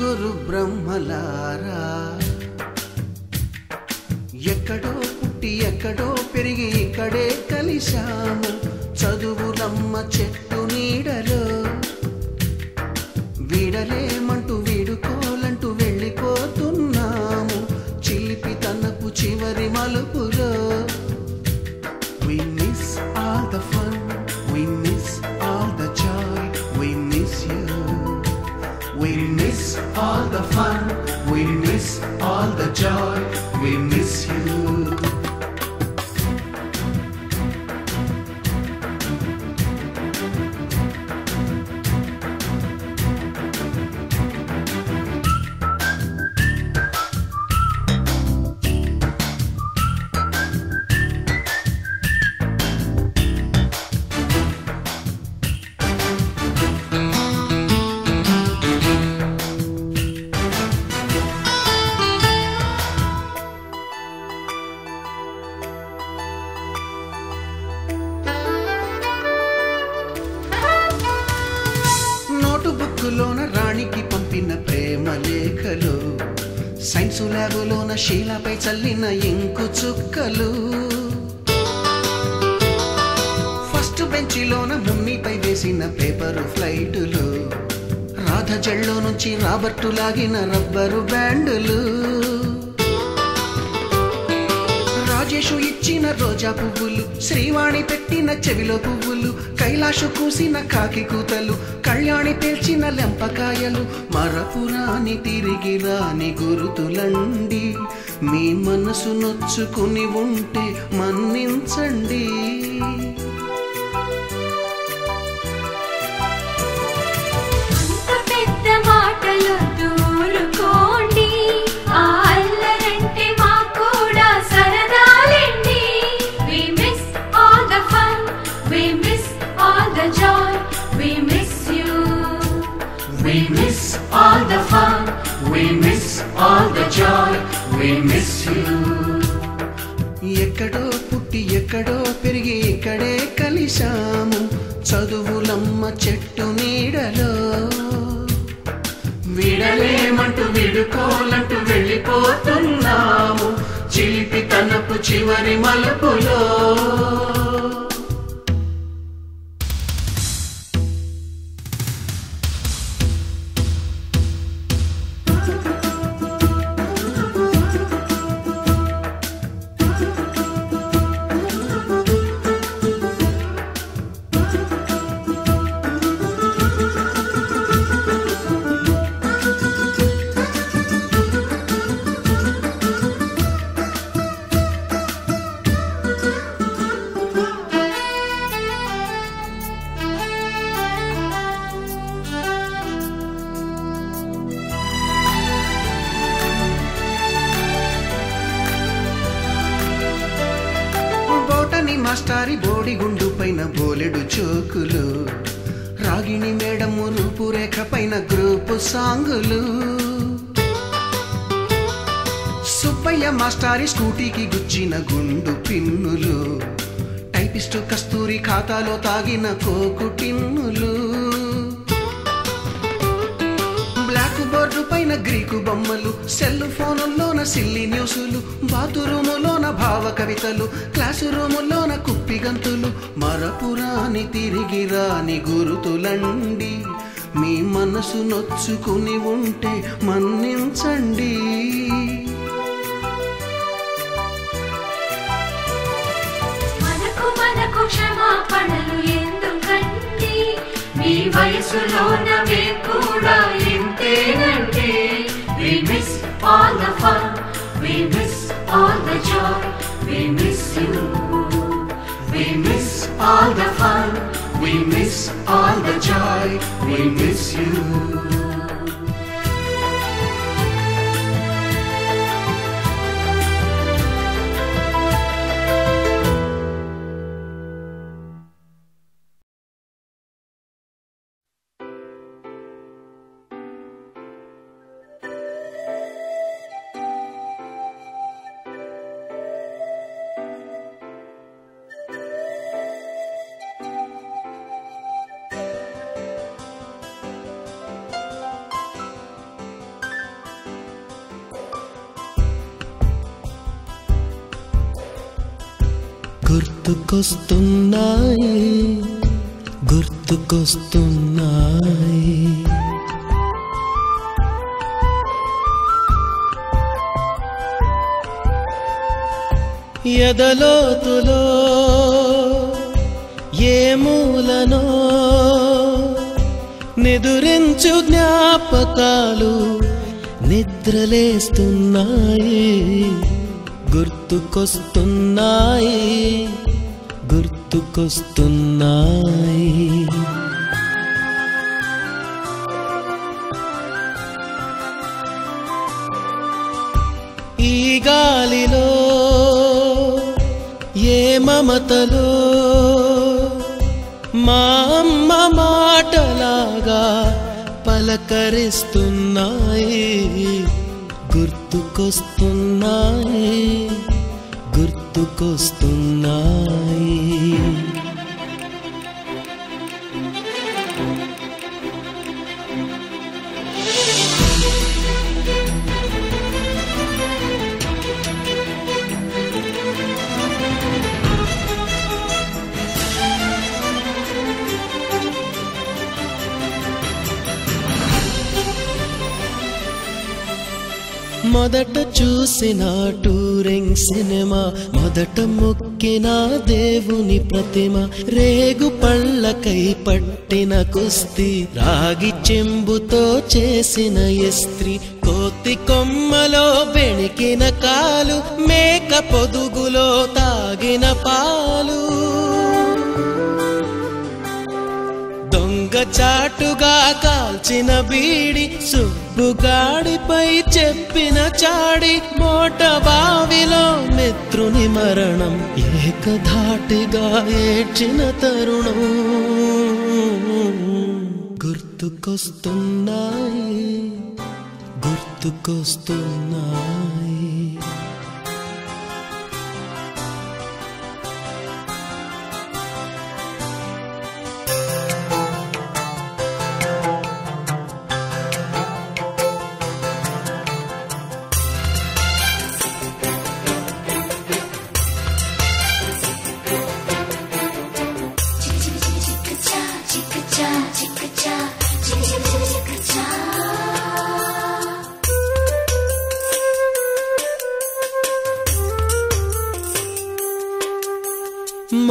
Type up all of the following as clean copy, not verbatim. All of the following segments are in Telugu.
ముగ్గురు బ్రహ్మలారా ఎక్కడో పుట్టి ఎక్కడో పెరిగి ఇక్కడే కలిశాము చదువులమ్మ చెట్టు నీడలో వీడలేమంటూ వీడుకోలంటూ వెళ్ళిపోతున్నాము చిలిపి తనపు చివరి మలుపులో We miss all the fun, we miss all the joy, we miss you. We miss all the fun, we miss all the joy, we miss you. లోన రాణికి పంపిన ప్రేమ లేఖలు సైన్సు ల్యాబులోన శీలపై చల్లిన ఇంకు చుక్కలు ఫస్ట్ బెంచిలోన మమ్మీపై వేసిన పేపరు ఫ్లైటులు రాధ జల్లో నుంచి రాబర్టు లాగిన రబ్బరు బ్యాండులు రాజేషు ఇచ్చిన రోజా పువ్వులు శ్రీవాణి పెట్టిన చెవిలో పువ్వులు కైలాషు కూసిన కాకి కూతలు కళ్యాణి పేల్చిన లెంపకాయలు మరపురాని తిరిగి రాని గురుతులండి మీ మనసు నొచ్చుకుని ఉంటే మన్నించండి పెద్ద మాటలు దూరుకోండి We miss all the fun, we miss all the joy, we miss you. ఎక్కడో పుట్టి ఎక్కడో పెరిగి ఇక్కడే కలిశాము చదువులమ్మ చెట్టు నీడలో వీడలేమంటూ వీడుకోలంటూ వెళ్ళిపోతున్నాము చిలిపి తనపు చివరి మలుపులో మాస్టారి బోడిగుండు పైన బోలెడు చోకులు రాగిణి మేడము రూపురేఖ పైన గ్రూపు సాంగులు సుబ్బయ్య మాస్టారి స్కూటీకి గుచ్చిన గుండు పిన్నులు టైపిస్టు కస్తూరి ఖాతాలో తాగిన కోకు టిన్నులు బ్లాక్ బోర్డు పైన గ్రీకు బొమ్మలు సెల్ ఫోనుల్లోన సిల్లి న్యూసులు బాతురూములోన భావ కవితలు క్లాసు రూములోన కుప్పి గంతులు మరపురాని తిరిగి రాని గురుతులండి మీ మనసు నొచ్చుకుని ఉంటే మన్నించండి మనకు క్షమాపణలు ఎందుకండి మీ వయసులోన మేము కూడా ఇంతేనండి We miss all the fun, we miss all the joy, we miss you. We miss all the fun, we miss all the joy, we miss you. గుర్తుకొస్తున్నాయి గుర్తుకొస్తున్నాయి ఎదలోతులో ఏ మూలనో నిదురించు జ్ఞాపకాలు నిద్రలేస్తున్నాయి గుర్తుకొస్తున్నాయి గుర్తుకొస్తున్నాయి ఈ గాలిలో ఏ మమతలో మా అమ్మ మాటలాగా పలకరిస్తున్నాయి గుర్తుకొస్తున్నాయి గుర్తుకొస్తున్నాయి మొదట చూసిన టూరింగ్ సినిమా మొదట మొక్కిన దేవుని ప్రతిమ రేగు పళ్ళకై పట్టిన కుస్తీ రాగి చెంబుతో చేసిన ఇస్త్రీ కోతి కొమ్మలో బెణికిన కాలు మేక పొదుగులో తాగిన పాలు దొంగ చాటుగా కాల్చిన బీడి సుబ్బుగాడిపై చెప్పిన చాడి మోట బావిలో మిత్రుని మరణం ఏకధాటిగా ఏడ్చిన తరుణం గుర్తుకొస్తున్నాయి గుర్తుకొస్తున్నాయి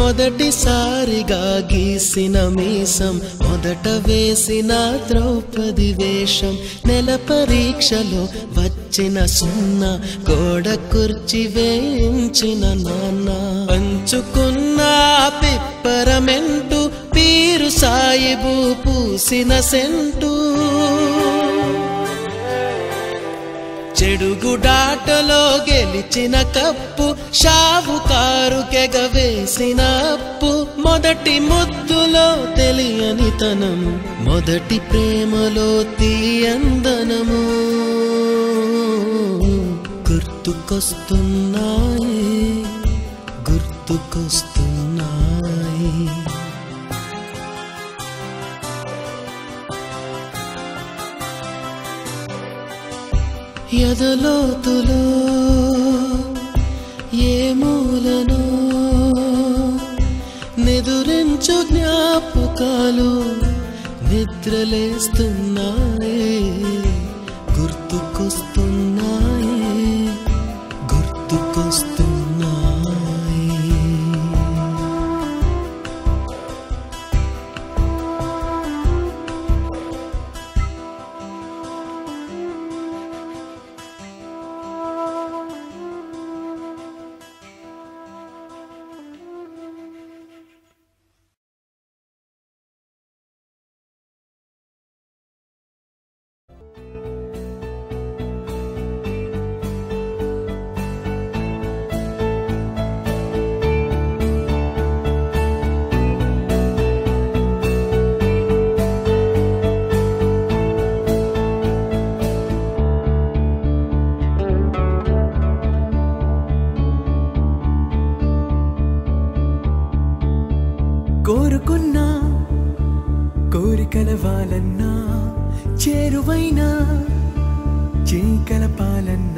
మొదటిసారిగా గీసిన మీసం మొదట వేసిన ద్రౌపది వేషం నెల పరీక్షలో వచ్చిన సున్నా గోడ కుర్చీ వేయించిన నాన్న పంచుకున్న పిప్పరమెంటు పీరు సాయిబు పూసిన సెంటు చెడుగుడాటలో గెలిచిన కప్పు షావుకారు కెగవేసిన అప్పు మొదటి ముద్దులో తెలియని తనము మొదటి ప్రేమలో తీయందనము గుర్తుకొస్తున్నాయి గుర్తుకొస్తున్నాయి ఎదలోతులో ఏ మూలనో నిదురించు జ్ఞాపకాలు నిద్రలేస్తున్నాయి గుర్తుకొస్తున్నాయి గుర్తుకొస్తున్నాయి కోరుకున్నా కోరికల వాళ్ళన్నా చేరువైనా చేకల పాలన్నా